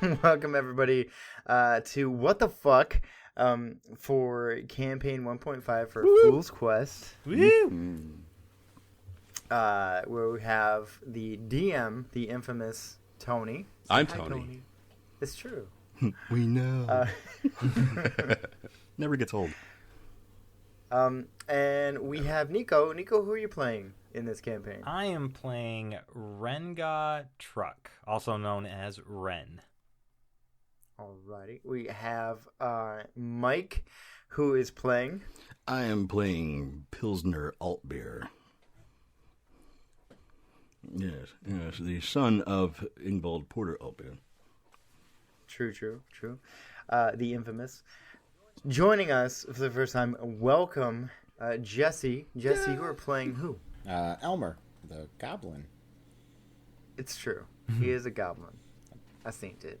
Welcome everybody to What the Fuck for campaign 1.5 for Fool's Quest. Woo! Where we have the DM, the infamous Tony. I'm Hi, Tony. It's true. We know. Never gets old. And we have Nico. Nico, who are you playing in this campaign? I am playing Rengaw Truk, also known as Ren. Alrighty. We have Mike, who is playing... I am playing Pilsner Altbier. Yes, the son of Ingvald Porter Altbier. True. The infamous. Joining us for the first time, welcome Jesse. Jesse, you are playing who? Elmer, the goblin. It's true. He is a goblin. I seen it.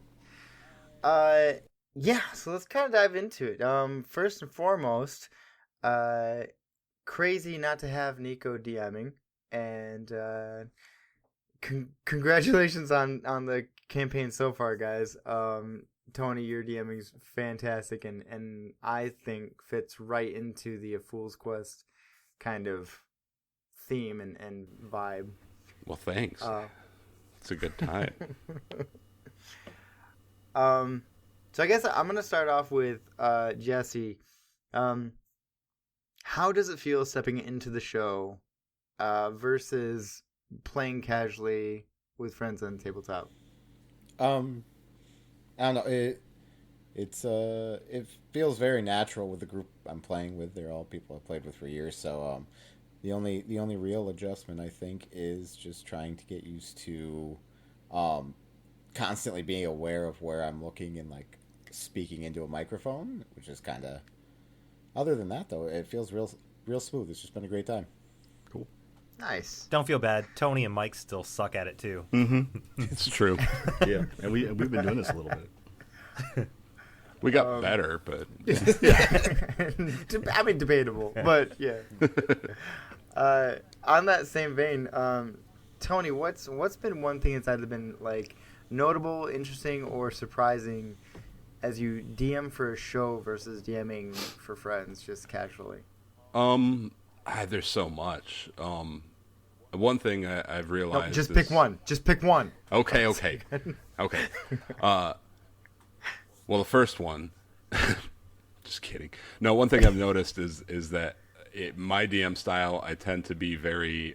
Yeah, so let's kind of dive into it. First and foremost, crazy not to have Nico DMing, and congratulations on the campaign so far, guys. Tony, your DMing is fantastic, and I think fits right into the Fool's Quest kind of theme and vibe. Well, thanks. It's a good time. So I guess I'm going to start off with Jesse. How does it feel stepping into the show versus playing casually with friends on the tabletop? I don't know. It feels very natural with the group I'm playing with. They're all people I've played with for years. So the only real adjustment I think is just trying to get used to constantly being aware of where I'm looking and like speaking into a microphone, which is kind of. Other than that, though, it feels real smooth. It's just been a great time. Cool. Nice. Don't feel bad. Tony and Mike still suck at it too. Mm-hmm. It's true. Yeah, and we've been doing this a little bit. We got better, but I mean, debatable, but yeah. On that same vein, Tony, what's been one thing that's either been like notable, interesting, or surprising as you DM for a show versus DMing for friends, just casually? there's so much. One thing I've realized. No, just pick one. Just pick one. Okay. Well, the first one. Just kidding. No, one thing I've noticed is that my DM style, I tend to be very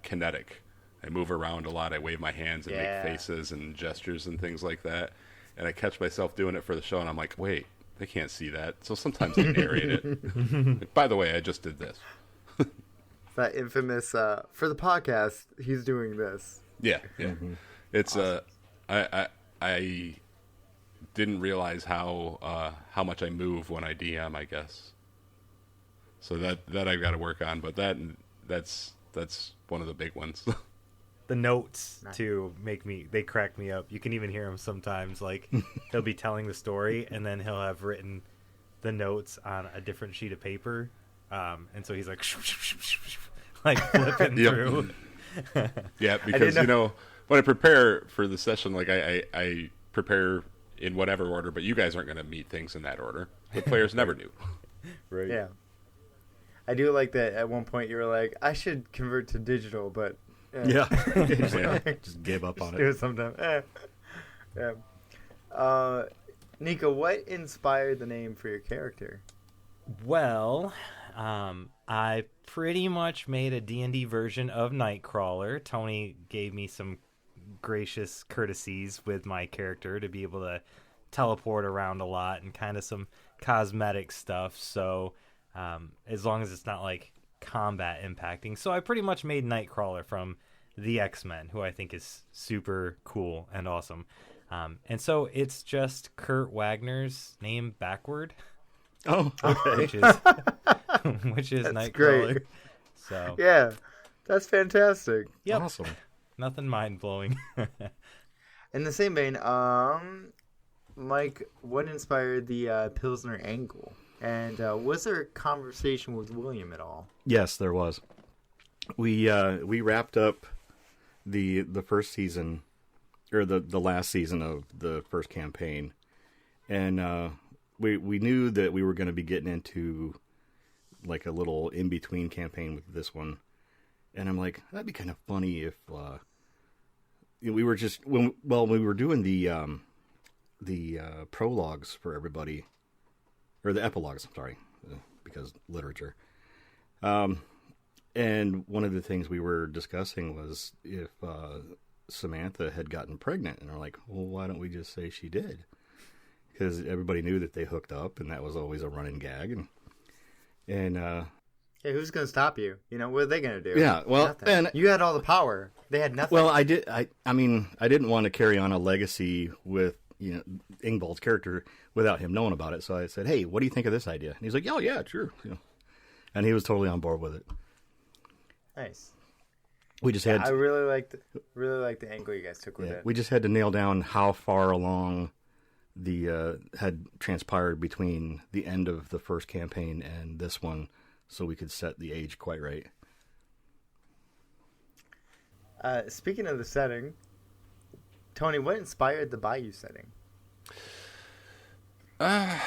kinetic. I move around a lot. I wave my hands and make faces and gestures and things like that. And I catch myself doing it for the show, and I'm like, wait, they can't see that. So sometimes I narrate it. Like, by the way, I just did this. That infamous, for the podcast, he's doing this. Yeah. Mm-hmm. It's awesome. I didn't realize how much I move when I DM, I guess. So that I've got to work on, but that's one of the big ones. The notes too they crack me up. You can even hear him sometimes. Like he'll be telling the story, and then he'll have written the notes on a different sheet of paper, and so he's like, like flipping through. Yeah, because when I prepare for the session, like I prepare in whatever order, but you guys aren't going to meet things in that order. The players never do. Right. Yeah. I do like that at one point you were like, I should convert to digital, but... Just gave up on do it. it sometime. Yeah. Nico, what inspired the name for your character? Well, I pretty much made a D&D version of Nightcrawler. Tony gave me some gracious courtesies with my character to be able to teleport around a lot and kind of some cosmetic stuff. So as long as it's not like combat impacting. So I pretty much made Nightcrawler from the X-Men, who I think is super cool and awesome. And so it's just Kurt Wagner's name backward. Oh, okay. which is That's Nightcrawler. great. So Yeah, that's fantastic. yep. Awesome. Nothing mind-blowing. In the same vein, Mike, what inspired the Pilsner angle? And was there a conversation with William at all? Yes, there was. We wrapped up the first season or the last season of the first campaign, and we knew that we were going to be getting into like a little in between campaign with this one, and I'm like, that'd be kind of funny if we were just when we were doing the prologues for everybody, or the epilogues. I'm sorry, because literature. And one of the things we were discussing was if Samantha had gotten pregnant, and we're like, well, why don't we just say she did? Because everybody knew that they hooked up, and that was always a running gag. And hey, who's gonna stop you? You know, what are they gonna do? Yeah, well, nothing. and you had all the power. They had nothing. Well, I didn't want to carry on a legacy with Ingvald's character without him knowing about it. So I said, hey, what do you think of this idea? And he's like, oh yeah, sure. And he was totally on board with it. Nice. We just had. I really liked the angle you guys took with it. We just had to nail down how far along the had transpired between the end of the first campaign and this one, so we could set the age quite right. Speaking of the setting, Tony, what inspired the Bayou setting? I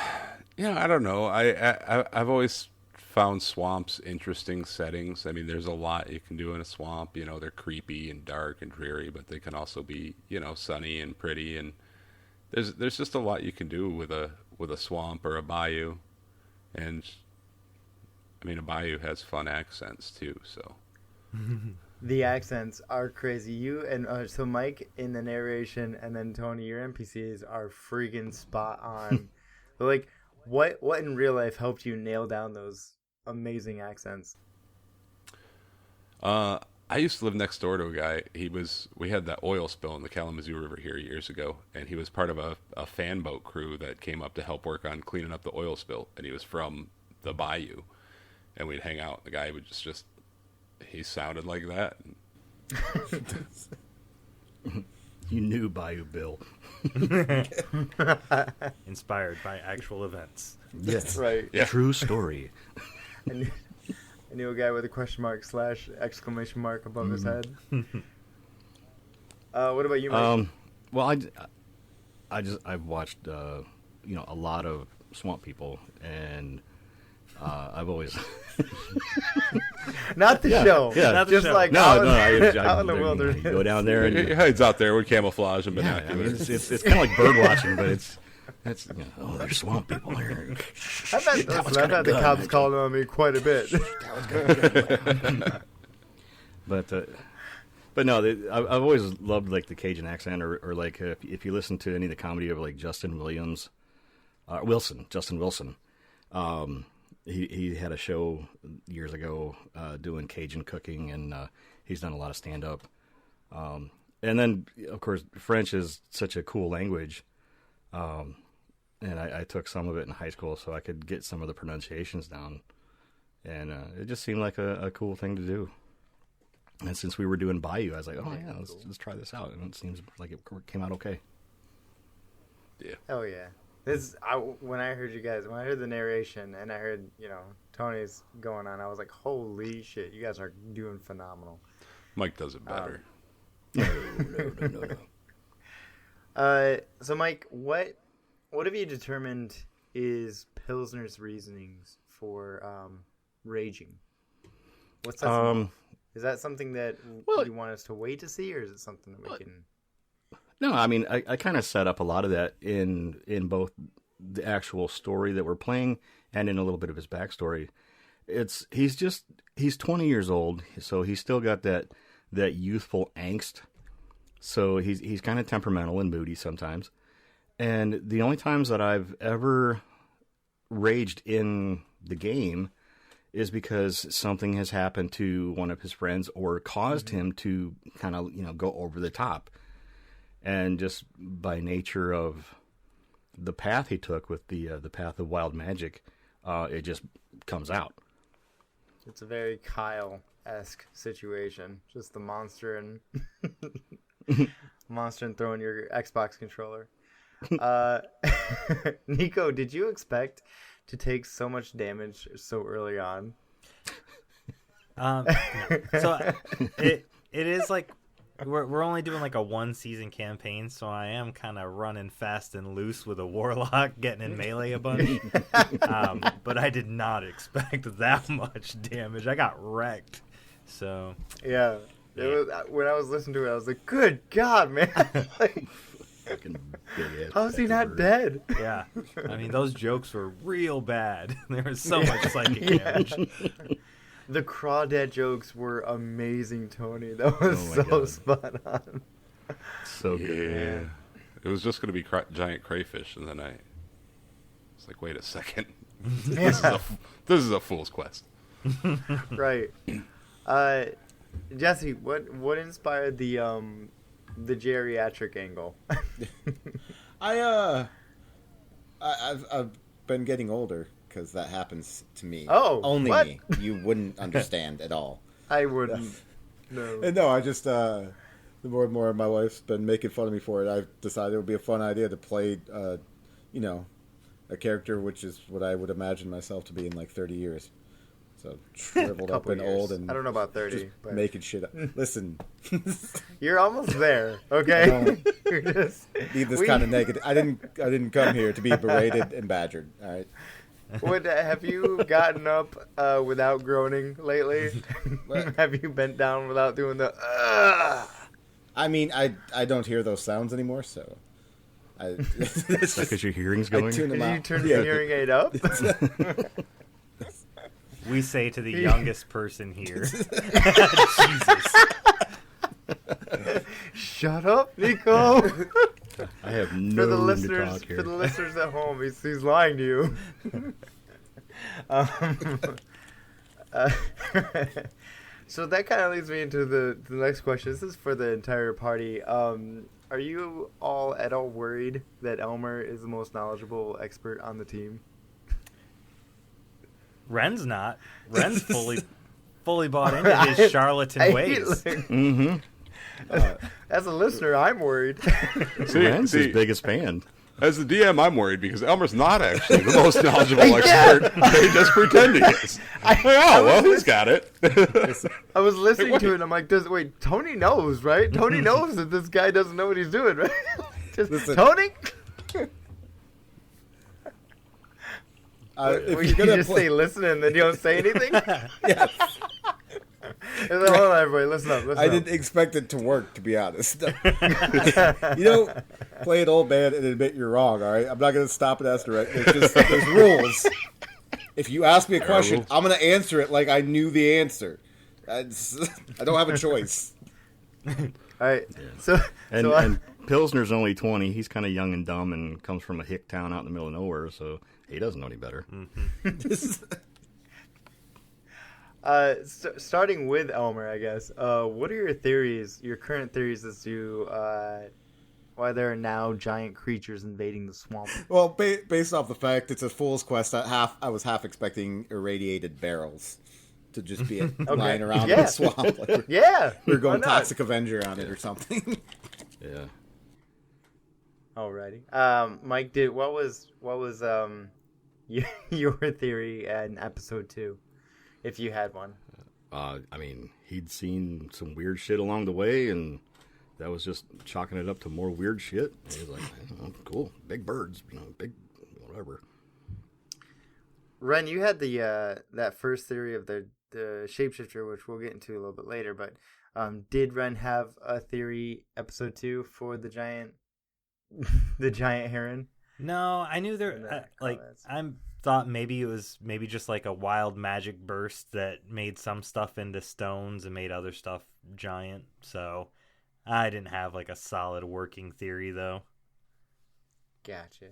don't know. I've always found swamps interesting settings. I mean, there's a lot you can do in a swamp. They're creepy and dark and dreary, but they can also be, sunny and pretty. And there's just a lot you can do with a swamp or a bayou. And I mean, a bayou has fun accents too. So the accents are crazy. You and so Mike in the narration, and then Tony, your NPCs are freaking spot on. Like, what in real life helped you nail down those amazing accents? I used to live next door to a guy. We had that oil spill in the Kalamazoo River here years ago, and he was part of a fan boat crew that came up to help work on cleaning up the oil spill, and he was from the bayou, and we'd hang out. The guy would just he sounded like that. You knew Bayou Bill. Inspired by actual events. Yes. Right. Yeah. True story. I knew a guy with a question mark / exclamation mark above his head. What about you, Mike? Well, I've watched a lot of Swamp People, and I've always not the show, not the just show. Like out in the wilderness. You go down there and he hides out there with camouflage and binoculars. I mean, it's kind of like bird watching, but that's there's Swamp People here. I've had the cops calling on me quite a bit. But no, I've always loved like the Cajun accent, or like if you listen to any of the comedy of like Justin Wilson. He had a show years ago doing Cajun cooking, and he's done a lot of stand up. And then of course French is such a cool language. And I took some of it in high school so I could get some of the pronunciations down. And it just seemed like a cool thing to do. And since we were doing Bayou, I was like, oh, yeah, let's try this out. And it seems like it came out okay. Yeah. Oh, yeah. When I heard the narration and I heard, Tony's going on, I was like, holy shit, you guys are doing phenomenal. Mike does it better. No. So, Mike, what have you determined is Pilsner's reasonings for raging? What's that? Is that something that you want us to wait to see, or is it something that we can? No, I mean, I kind of set up a lot of that in both the actual story that we're playing and in a little bit of his backstory. He's 20 years old, so he's still got that youthful angst. So he's kind of temperamental and moody sometimes. And the only times that I've ever raged in the game is because something has happened to one of his friends or caused him to kind of, go over the top. And just by nature of the path he took with the path of wild magic, it just comes out. It's a very Kyle-esque situation. Just the monster and throwing your Xbox controller. Nico, did you expect to take so much damage so early on? No. So it is like we're only doing like a 1-season campaign, so I am kind of running fast and loose with a warlock, getting in melee a bunch. But I did not expect that much damage. I got wrecked. So Yeah. It was, when I was listening to it, I was like, "Good God, man! Like, Fucking big-ass how's he pecker not bird. dead?" yeah, I mean those jokes were real bad. There was so much psychic damage. The crawdad jokes were amazing, Tony. That was Oh my so God. spot on. So good. Yeah. It was just going to be giant crayfish, and then I was like, wait a second. This is a fool's quest. Right. Jesse, what inspired the geriatric angle? I've been getting older because that happens to me. Oh, only what? me. You wouldn't understand at all. I wouldn't. No. And no, I just the more and more my wife's been making fun of me for it. I've decided it would be a fun idea to play, a character which is what I would imagine myself to be in like 30 years. So shriveled up Couple and years. old and I don't know about 30, just but making shit up. Listen, you're almost there. Okay. You're just, need this we- kind of negative. I didn't come here to be berated and badgered. All right. Have you gotten up without groaning lately? Have you bent down without doing the? I mean, I don't hear those sounds anymore, so Is that because your hearing's going? tune them Did you out. turn your hearing aid up? We say to the youngest person here, Jesus. Shut up, Nico. I have For no the room to listeners, talk here. for the listeners at home, he's lying to you. So that kind of leads me into the next question. This is for the entire party. Are you all at all worried that Elmer is the most knowledgeable expert on the team? Ren's not. Ren's fully bought into his charlatan ways. Mm-hmm. As a listener, I'm worried. Ren's his biggest fan. As the DM, I'm worried because Elmer's not actually the most knowledgeable expert. They just pretend he is. He's got it. I was listening to it, and I'm like, Tony knows, right? Tony knows that this guy doesn't know what he's doing, right? Listen. Tony? If Well, you're you gonna just play, say listen and then you don't say anything? yes. Hold on, everybody, listen up. I didn't expect it to work, to be honest. Play an old man and admit you're wrong. All right, I'm not going to stop and ask directly. There's rules. If you ask me a question, I'm going to answer it like I knew the answer. I don't have a choice. All right. So And, I- and Pilsner's only 20. He's kind of young and dumb and comes from a hick town out in the middle of nowhere, so he doesn't know any better. starting with Elmer, I guess. What are your theories? Your current theories as to why there are now giant creatures invading the swamp? Well, based off the fact it's a fool's quest, I was half expecting irradiated barrels to just be lying around in the swamp. Like Yeah, we're going why not? Toxic Avenger on it or something. Yeah. Alrighty. Mike, what was your theory in episode 2, if you had one? I mean, he'd seen some weird shit along the way, and that was just chalking it up to more weird shit. And he was like, oh, cool, big birds, big whatever. Ren, you had the that first theory of the shapeshifter, which we'll get into a little bit later. But did Ren have a theory episode 2 for the giant heron? No, I knew there. I thought maybe it was just like a wild magic burst that made some stuff into stones and made other stuff giant. So I didn't have like a solid working theory though. Gotcha.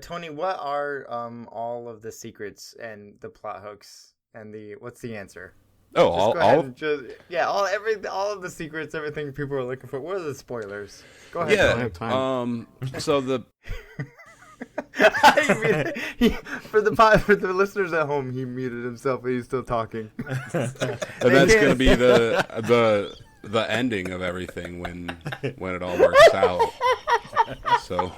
Tony, what are all of the secrets and the plot hooks and what's the answer? Oh, Just go ahead and all of the secrets, everything people are looking for. What are the spoilers? Go ahead. don't have time. So the for the listeners at home, he muted himself, but he's still talking. and that's going to be the ending of everything when it all works out. So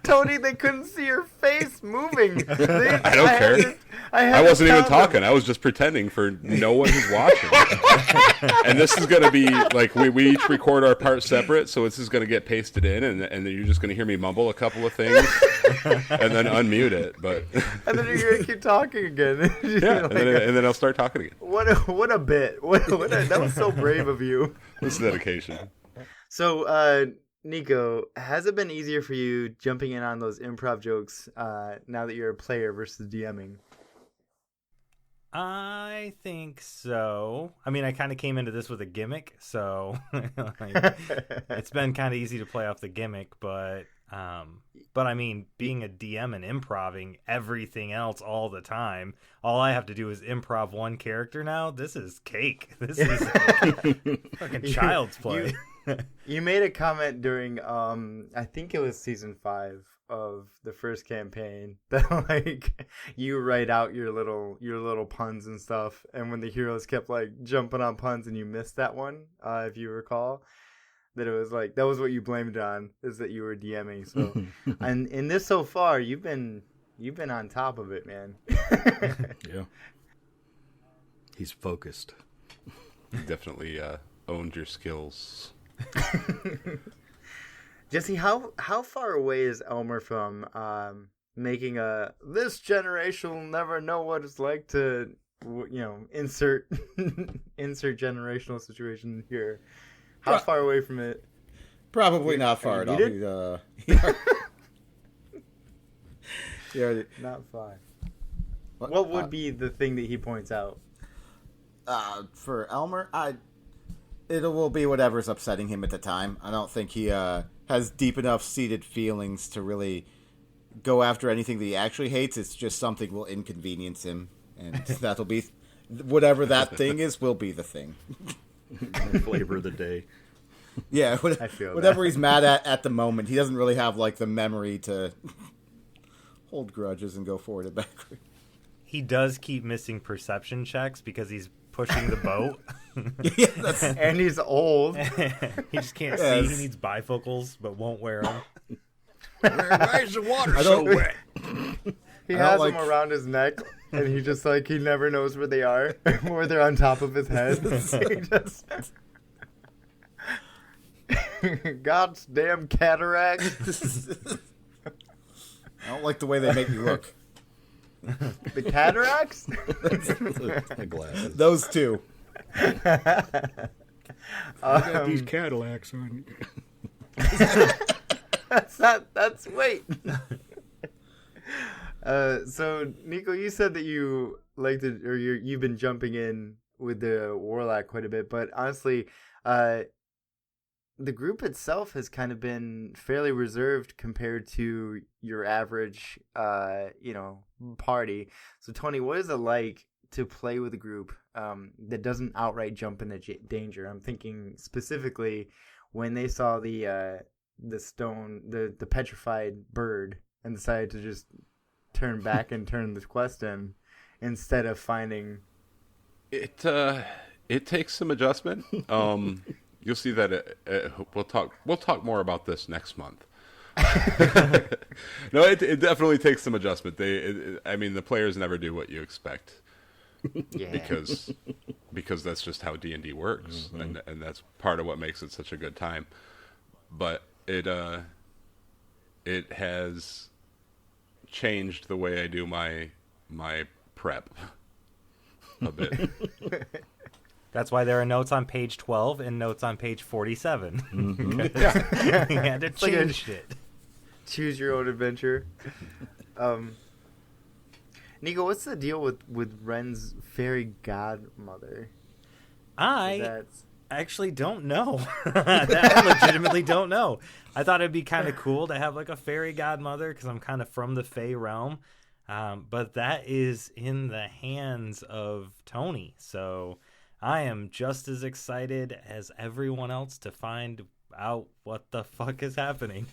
Tony, they couldn't see your face moving. I don't care. I wasn't even talking. I was just pretending for no one who's watching. And this is going to be like we each record our parts separate, so this is going to get pasted in, and then you're just going to hear me mumble a couple of things and then unmute it. But and then you're going to keep talking again. Yeah, like, and then I'll start talking again. What a bit. That was so brave of you. This dedication. So, Nico, has it been easier for you jumping in on those improv jokes now that you're a player versus DMing? I think so. I mean, I kind of came into this with a gimmick, so like, it's been kind of easy to play off the gimmick. But I mean, being a DM and improving everything else all the time, all I have to do is improv one character now. This is cake. This is fucking child's play. You made a comment during, I think it was season 5 of the first campaign that like you write out your little puns and stuff, and when the heroes kept like jumping on puns and you missed that one, if you recall, that it was like that was what you blamed it on, is that you were DMing. So, and in this so far, you've been on top of it, man. Yeah, he's focused. You definitely owned your skills. Jesse, how far away is Elmer from making this generation will never know what it's like to, insert generational situation here? How far away from it? Probably not far at all. Not far. What would be the thing that he points out? For Elmer, it will be whatever's upsetting him at the time. I don't think he has deep enough seated feelings to really go after anything that he actually hates. It's just something will inconvenience him, and that'll be whatever that thing is will be the thing. Flavor of the day. Yeah, whatever he's mad at the moment. He doesn't really have like the memory to hold grudges and go forward and backward. He does keep missing perception checks because he's pushing the boat. Yeah, and he's old. He just can't see. He needs bifocals, but won't wear them. Why is the water so wet? He has them around his neck, and he just like he never knows where they are, or they're on top of his head. He just... God's damn cataracts. I don't like the way they make me look. The cataracts? The glasses. Those two. Got these Cadillacs on. That's wait. So Nico, you said that you liked it, or you've been jumping in with the Warlock quite a bit, but honestly, the group itself has kind of been fairly reserved compared to your average, party. So Tony, what is it like to play with a group that doesn't outright jump into danger? I'm thinking specifically when they saw the stone, the petrified bird, and decided to just turn back and turn the quest in instead of finding it. It takes some adjustment. You'll see that we'll talk more about this next month. No, it definitely takes some adjustment. The players never do what you expect. Yeah. Because that's just how D&D works, mm-hmm. and that's part of what makes it such a good time. But it has changed the way I do my prep a bit. That's why there are notes on page 12 and notes on page 47. Mm-hmm. Yeah. You had to change shit. Choose your own adventure. Nico, what's the deal with Ren's fairy godmother? I actually don't know. I legitimately don't know. I thought it'd be kind of cool to have like a fairy godmother because I'm kind of from the Fae realm. But that is in the hands of Tony. So I am just as excited as everyone else to find out what the fuck is happening.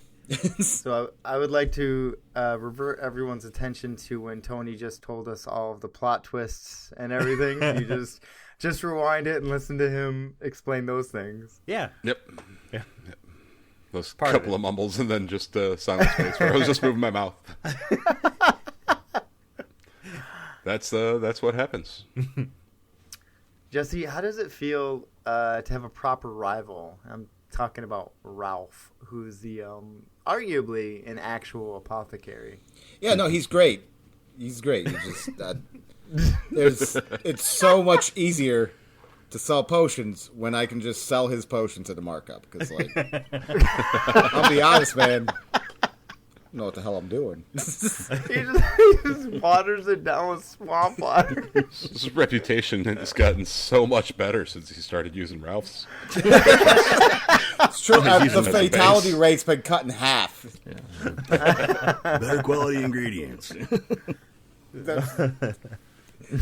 So I would like to revert everyone's attention to when Tony just told us all of the plot twists and everything. You just rewind it and listen to him explain those things. Yeah. Yep. Those couple of mumbles and then just silent space where I was just moving my mouth. that's what happens. Jesse, how does it feel to have a proper rival? I'm talking about Ralph, who's the arguably an actual apothecary. Yeah, no, he's great. He's great. He's just it's so much easier to sell potions when I can just sell his potions at a markup. Because, like, I'll be honest, man. I don't know what the hell I'm doing. He just waters it down with swamp water. His reputation has gotten so much better since he started using Ralph's. It's true. The fatality rate's been cut in half. Yeah. Better quality ingredients.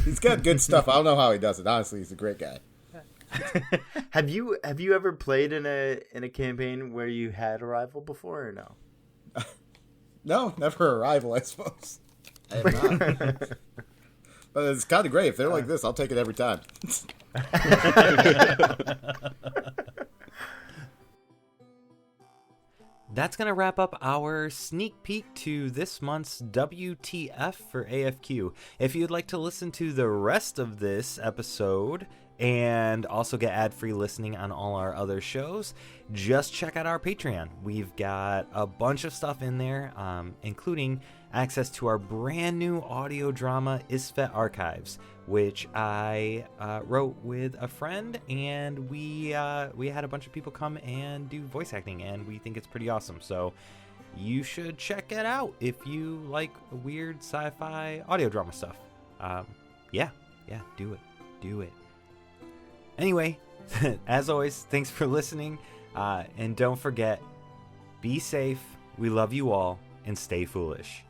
He's got good stuff. I don't know how he does it. Honestly, he's a great guy. Have you ever played in a campaign where you had a rival before or no? No, never a rival, I suppose. I have not. But it's kind of great. If they're like this, I'll take it every time. That's going to wrap up our sneak peek to this month's WTF for AFQ. If you'd like to listen to the rest of this episode and also get ad-free listening on all our other shows, just check out our Patreon. We've got a bunch of stuff in there, including access to our brand new audio drama, Isfet Archives, which I wrote with a friend, and we had a bunch of people come and do voice acting, and we think it's pretty awesome. So you should check it out if you like weird sci-fi audio drama stuff. Yeah, do it. Anyway, as always, thanks for listening, and don't forget, be safe, we love you all, and stay foolish.